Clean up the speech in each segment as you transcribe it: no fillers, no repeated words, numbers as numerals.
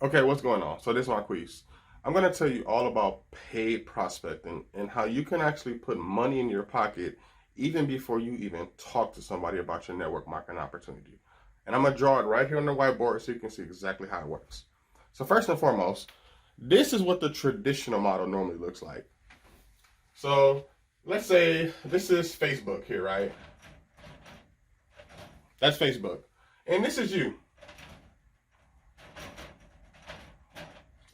Okay, what's going on? So this is my quiz. I'm going to tell you all about paid prospecting and how you can actually put money in your pocket even before you even talk to somebody about your network marketing opportunity. And I'm going to draw it right here on the whiteboard so you can see exactly how it works. So first and foremost, this is what the traditional model normally looks like. So let's say this is Facebook here, right? That's Facebook. And this is you.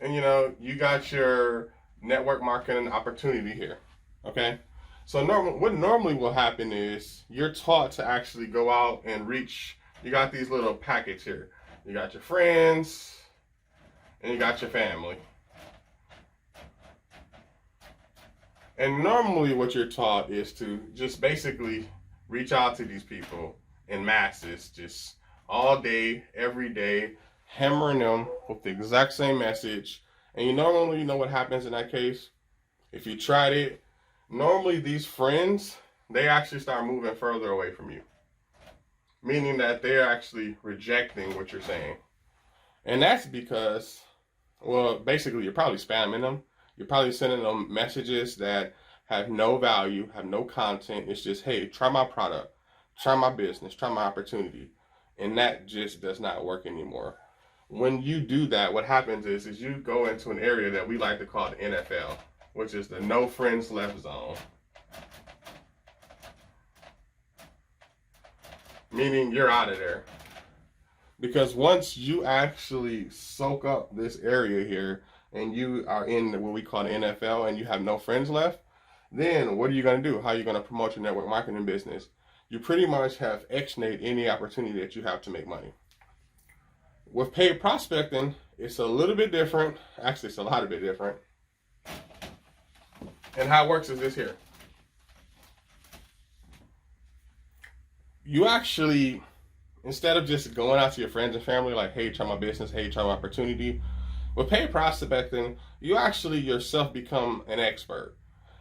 And you got your network marketing opportunity here. Okay? So what normally will happen is you're taught to actually go out and reach, you got these little packets here. You got your friends and you got your family. And normally what you're taught is to just basically reach out to these people in masses, just all day, every day, hammering them with the exact same message. And you normally know what happens in that case. If you tried it, normally these friends, they actually start moving further away from you. Meaning that they're actually rejecting what you're saying. And that's because, well, basically you're probably spamming them. You're probably sending them messages that have no value, have no content. It's just, hey, try my product, try my business, try my opportunity. And that just does not work anymore. When you do that, what happens is you go into an area that we like to call the NFL, which is the no friends left zone. Meaning you're out of there. Because once you actually soak up this area here and you are in what we call the NFL and you have no friends left, then what are you going to do? How are you going to promote your network marketing business? You pretty much have X-nayed any opportunity that you have to make money. With paid prospecting, it's a little bit different. Actually, it's a lot of bit different. And how it works is this here. You actually, instead of just going out to your friends and family like, hey, try my business, hey, try my opportunity, with paid prospecting, you actually yourself become an expert.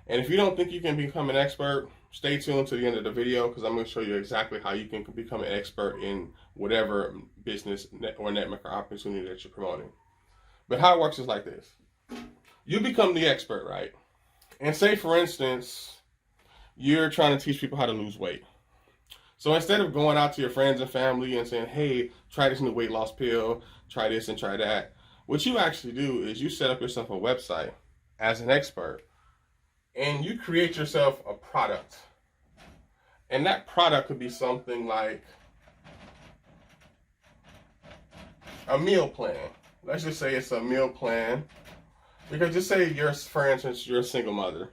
And if you don't think you can become an expert, stay tuned to the end of the video because I'm going to show you exactly how you can become an expert in whatever business or network opportunity that you're promoting. But how it works is like this. You become the expert, right? And say, for instance, you're trying to teach people how to lose weight. So instead of going out to your friends and family and saying, hey, try this new weight loss pill, try this and try that, what you actually do is you set up yourself a website as an expert and you create yourself a product. And that product could be something like a meal plan. Let's just say it's a meal plan. Because just say you're, for instance, you're a single mother.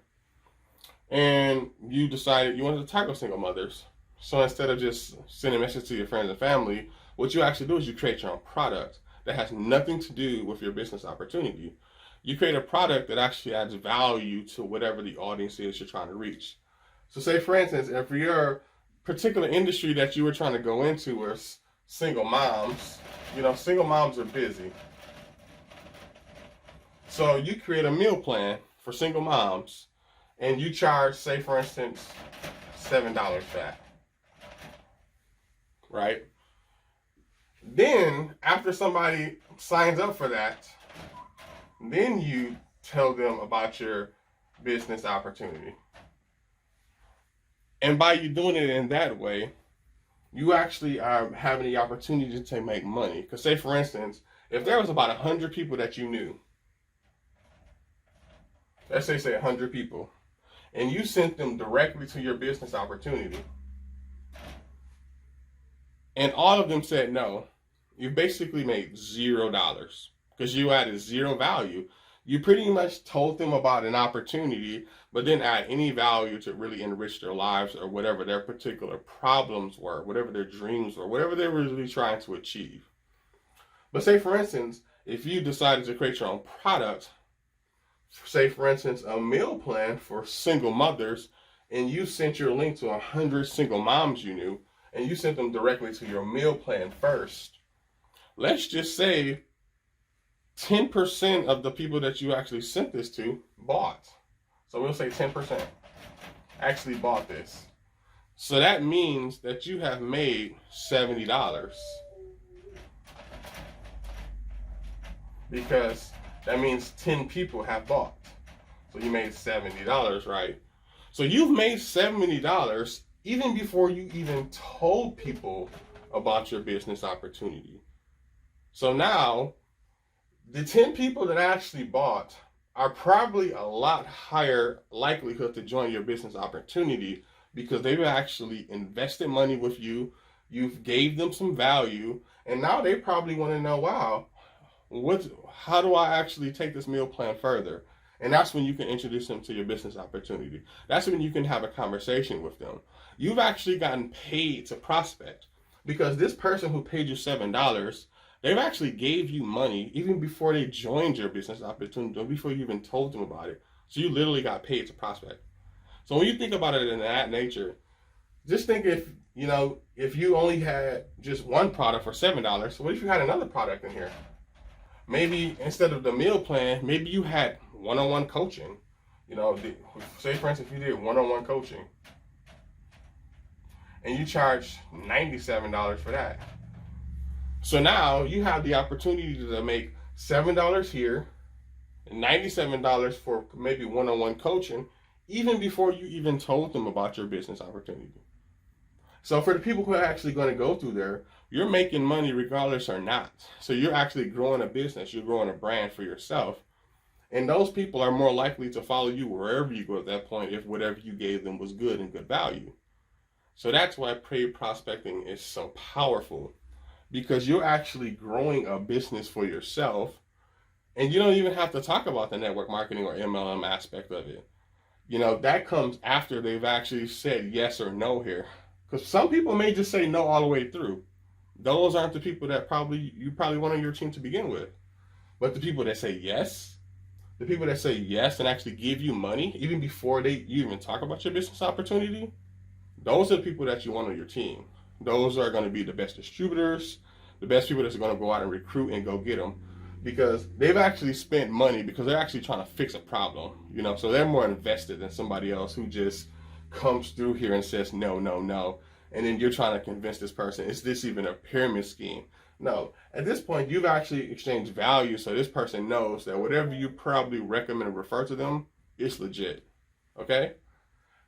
And you decided you wanted to tackle single mothers. So instead of just sending messages to your friends and family, what you actually do is you create your own product that has nothing to do with your business opportunity. You create a product that actually adds value to whatever the audience is you're trying to reach. So say, for instance, if your particular industry that you were trying to go into was single moms, single moms are busy. So you create a meal plan for single moms and you charge, say, for instance, $7 back. Right? Then, after somebody signs up for that, then you tell them about your business opportunity. And by you doing it in that way, you actually are having the opportunity to make money. Because say, for instance, if there was about 100 people that you knew, let's say 100 people, and you sent them directly to your business opportunity, and all of them said no, you basically made $0 because you added zero value. You pretty much told them about an opportunity, but didn't add any value to really enrich their lives or whatever their particular problems were, whatever their dreams were, whatever they were really trying to achieve. But say, for instance, if you decided to create your own product, say, for instance, a meal plan for single mothers, and you sent your link to 100 single moms you knew, and you sent them directly to your meal plan first. Let's just say 10% of the people that you actually sent this to bought. So we'll say 10% actually bought this. So that means that you have made $70. because that means 10 people have bought. So you made $70, right? So you've made $70 even before you even told people about your business opportunity. So now the 10 people that actually bought are probably a lot higher likelihood to join your business opportunity because they've actually invested money with you. You've gave them some value, and now they probably want to know, wow, how do I actually take this meal plan further? And that's when you can introduce them to your business opportunity. That's when you can have a conversation with them. You've actually gotten paid to prospect because this person who paid you $7, they've actually gave you money even before they joined your business opportunity, or before you even told them about it. So you literally got paid to prospect. So when you think about it in that nature, just think if you only had just one product for $7, what if you had another product in here? Maybe instead of the meal plan, maybe you had one-on-one coaching. Say for instance, if you did one-on-one coaching and you charged $97 for that. So now you have the opportunity to make $7 here and $97 for maybe one-on-one coaching, even before you even told them about your business opportunity. So for the people who are actually going to go through there, you're making money regardless or not. So you're actually growing a business, you're growing a brand for yourself. And those people are more likely to follow you wherever you go at that point if whatever you gave them was good and good value. So that's why paid prospecting is so powerful, because you're actually growing a business for yourself, and you don't even have to talk about the network marketing or MLM aspect of it. That comes after they've actually said yes or no here. Because some people may just say no all the way through. Those aren't the people that you probably want on your team to begin with. But the people that say yes, and actually give you money even before you even talk about your business opportunity, those are the people that you want on your team. Those are going to be the best distributors, the best people that's going to go out and recruit and go get them, because they've actually spent money because they're actually trying to fix a problem. So they're more invested than somebody else who just comes through here and says no, no, no, and then you're trying to convince this person, is this even a pyramid scheme? No, at this point you've actually exchanged value, so this person knows that whatever you probably recommend and refer to them is legit. Okay,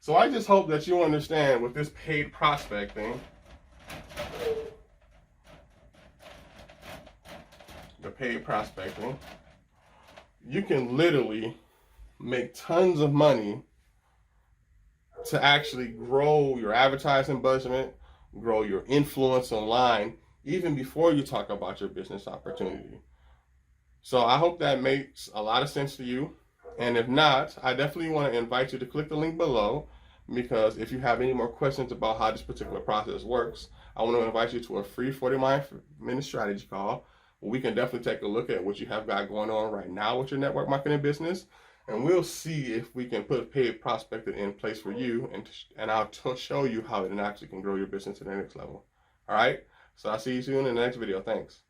so I just hope that you understand with this paid prospecting, you can literally make tons of money to actually grow your advertising budget, grow your influence online, even before you talk about your business opportunity. So I hope that makes a lot of sense to you. And if not, I definitely want to invite you to click the link below, because if you have any more questions about how this particular process works, I want to invite you to a free 40-minute strategy call where we can definitely take a look at what you have got going on right now with your network marketing business. And we'll see if we can put paid prospecting in place for you, and I'll show you how it actually can grow your business to the next level. All right? So I'll see you soon in the next video. Thanks.